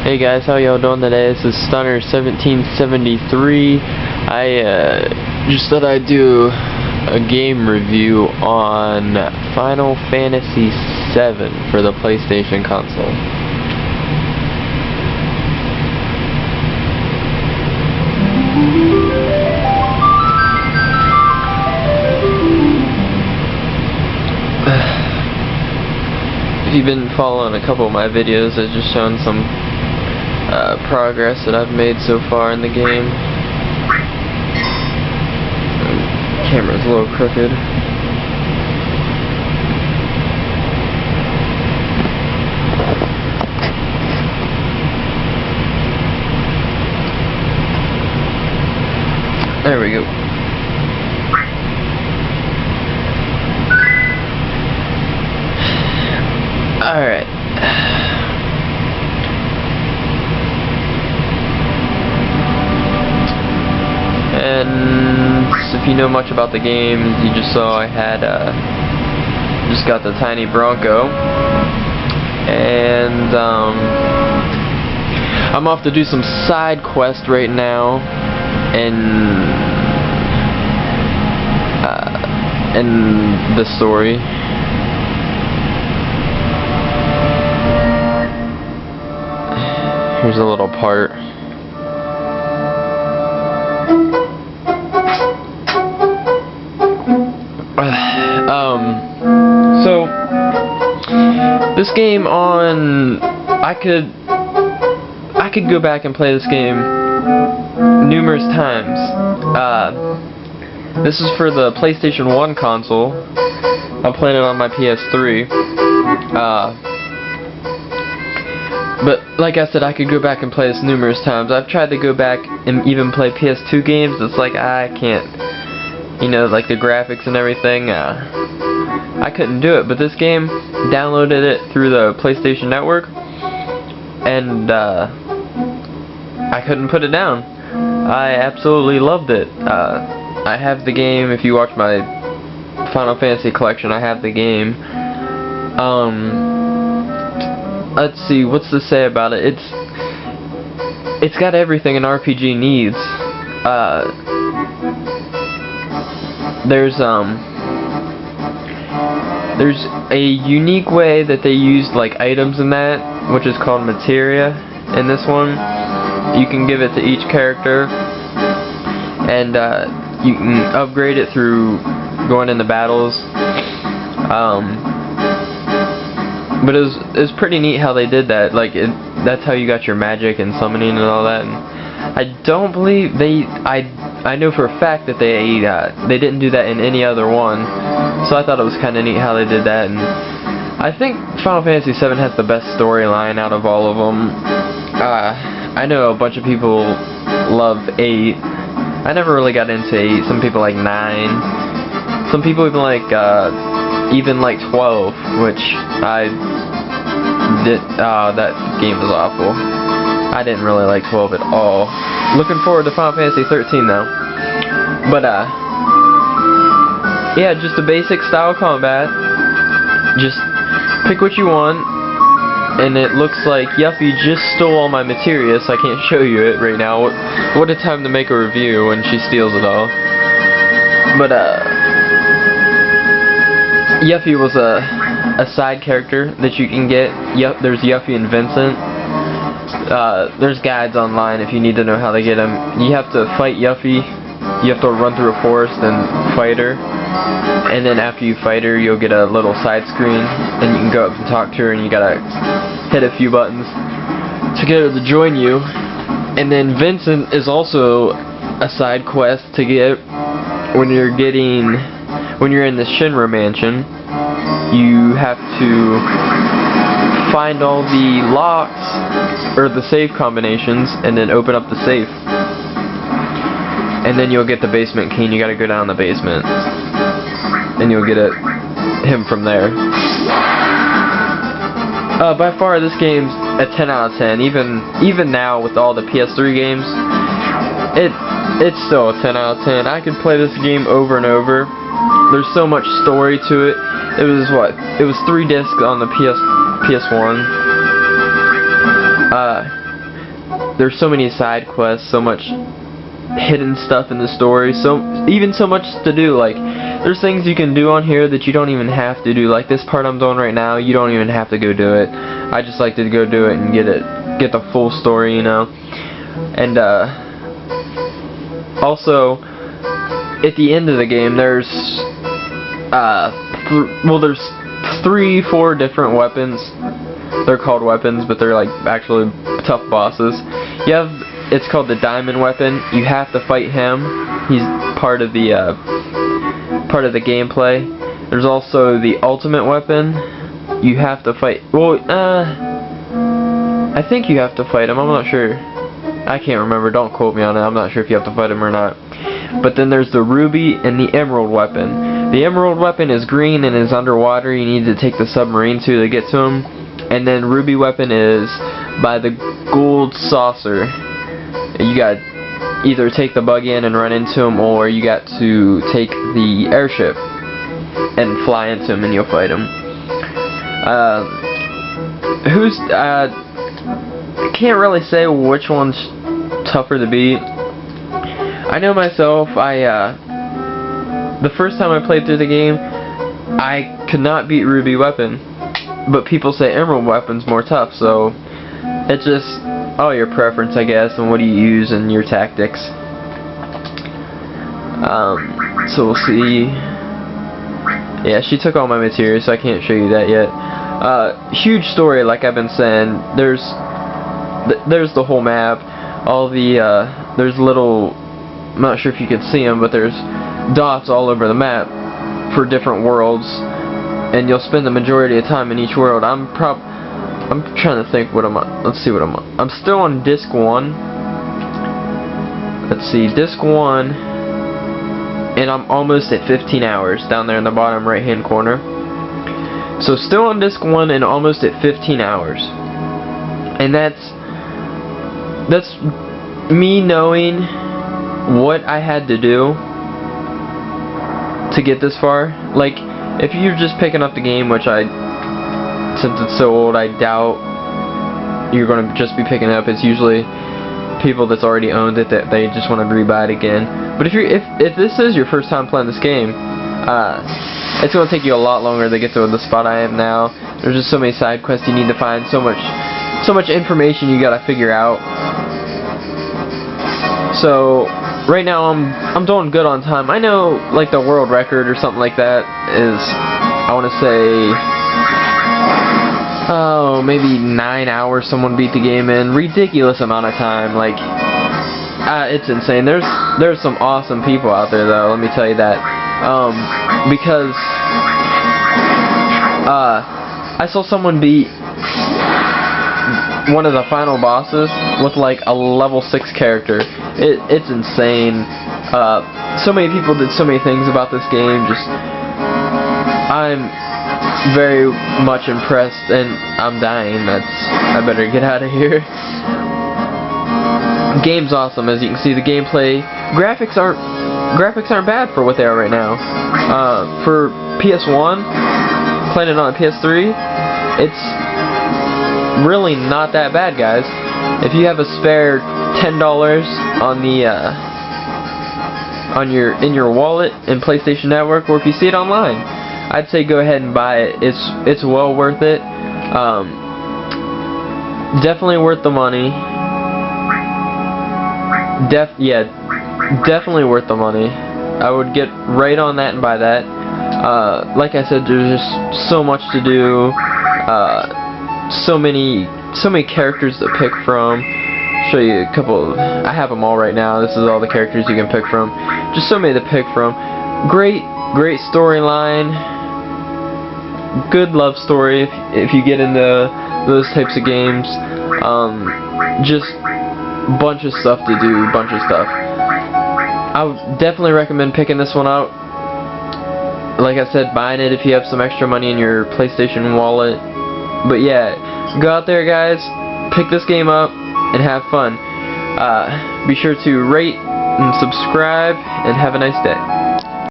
Hey guys, how y'all doing today? This is Stunner1773. I just thought I'd do a game review on Final Fantasy VII for the PlayStation console. If you've been following a couple of my videos, I've just shown some progress that I've made so far in the game. Camera's a little crooked. There we go. Alright. And if you know much about the game, you just saw I had just got the tiny Bronco, and I'm off to do some side quest right now, in the story. Here's a little part. So this game I could go back and play this game numerous times. This is for the PlayStation 1 console. I'm playing it on my PS3. But like I said, I could go back and play this numerous times. I've tried to go back and even play PS2 games. It's like I can't, you know, like the graphics and everything. I couldn't do it. But this game, downloaded it through the PlayStation Network, and I couldn't put it down. I absolutely loved it. I have the game. If you watch my Final Fantasy collection, I have the game. Let's see, what's to say about it? It's got everything an RPG needs. There's a unique way that they used like items in that, which is called materia in this one. You can give it to each character, and you can upgrade it through going into battles. But it was pretty neat how they did that. Like that's how you got your magic and summoning and all that. And I don't believe I know for a fact that they didn't do that in any other one. So I thought it was kind of neat how they did that. And I think Final Fantasy VII has the best storyline out of all of them. I know a bunch of people love 8. I never really got into 8. Some people like 9. Some people even like 12, which I did. That game was awful. I didn't really like 12 at all. Looking forward to Final Fantasy 13 though. But yeah, just a basic style combat. Just pick what you want, and it looks like Yuffie just stole all my materia, so I can't show you it right now. What a time to make a review when she steals it all. But Yuffie was a side character that you can get. There's Yuffie and Vincent. There's guides online if you need to know how they get them. You have to fight Yuffie. You have to run through a forest and fight her. And then after you fight her, you'll get a little side screen, and you can go up and talk to her, and you gotta hit a few buttons to get her to join you. And then Vincent is also a side quest to get when you're in the Shinra Mansion. You have to find all the locks or the safe combinations, and then open up the safe. And then you'll get the basement key, and you gotta go down the basement, and you'll get him from there. By far, this game's a 10 out of 10. Even now with all the PS3 games, it's still a 10 out of 10. I could play this game over and over. There's so much story to it. It was 3 discs on the PS1. there's so many side quests, so much hidden stuff in the story, so much to do. Like, there's things you can do on here that you don't even have to do. Like this part I'm doing right now, you don't even have to go do it. I just like to go do it and get the full story, you know. And also at the end of the game, there's there's 3-4 different weapons. They're called weapons, but they're like actually tough bosses. It's called the diamond weapon. You have to fight him. He's part of the gameplay. There's also the ultimate weapon. You have to fight. Well, I think you have to fight him. I'm not sure. I can't remember. Don't quote me on it. I'm not sure if you have to fight him or not. But then there's the ruby and the emerald weapon. The emerald weapon is green and is underwater. You need to take the submarine to get to him. And then ruby weapon is by the gold saucer. You got either take the buggy in and run into him, or you got to take the airship and fly into him and you'll fight him. I can't really say which one's tougher to beat. I know myself, the first time I played through the game, I could not beat ruby weapon, but people say emerald weapon's more tough, so it's just all your preference, I guess, and what do you use and your tactics. So we'll see. Yeah, she took all my materials, so I can't show you that yet. Huge story, like I've been saying. There's the whole map. All the there's little, I'm not sure if you can see them, but there's dots all over the map for different worlds, and you'll spend the majority of time in each world. I'm trying to think what I'm on. Let's see what I'm on. I'm still on disc 1. Let's see, disc 1, and I'm almost at 15 hours down there in the bottom right hand corner. So still on disc 1 and almost at 15 hours. And that's me knowing what I had to do to get this far. Like, if you're just picking up the game, which since it's so old, I doubt you're going to just be picking it up. It's usually people that's already owned it that they just want to rebuy it again. But if this is your first time playing this game, it's going to take you a lot longer to get to the spot I am now. There's just so many side quests you need to find, so much information you got to figure out. So right now I'm doing good on time. I know like the world record or something like that is, I want to say, maybe 9 hours someone beat the game in. Ridiculous amount of time. Like, it's insane. There's some awesome people out there though, let me tell you that. Because I saw someone beat one of the final bosses with like a level 6 character. It's insane. So many people did so many things about this game. I'm very much impressed, and I'm dying. I better get out of here. Game's awesome, as you can see. The gameplay, graphics aren't bad for what they are right now. For PS1, playing it on PS3, it's really not that bad, guys. If you have a spare $10 in your wallet in PlayStation Network, or if you see it online, I'd say go ahead and buy it. It's well worth it. Definitely worth the money. Definitely worth the money. I would get right on that and buy that. Like I said, there's just so much to do. So many characters to pick from. Show you a couple. I have them all right now. This is all the characters you can pick from. Just so many to pick from. Great storyline. Good love story if you get into those types of games. Just bunch of stuff to do. Bunch of stuff. I would definitely recommend picking this one out. Like I said, buying it if you have some extra money in your PlayStation wallet. But yeah, go out there, guys, pick this game up, and have fun. Be sure to rate and subscribe, and have a nice day.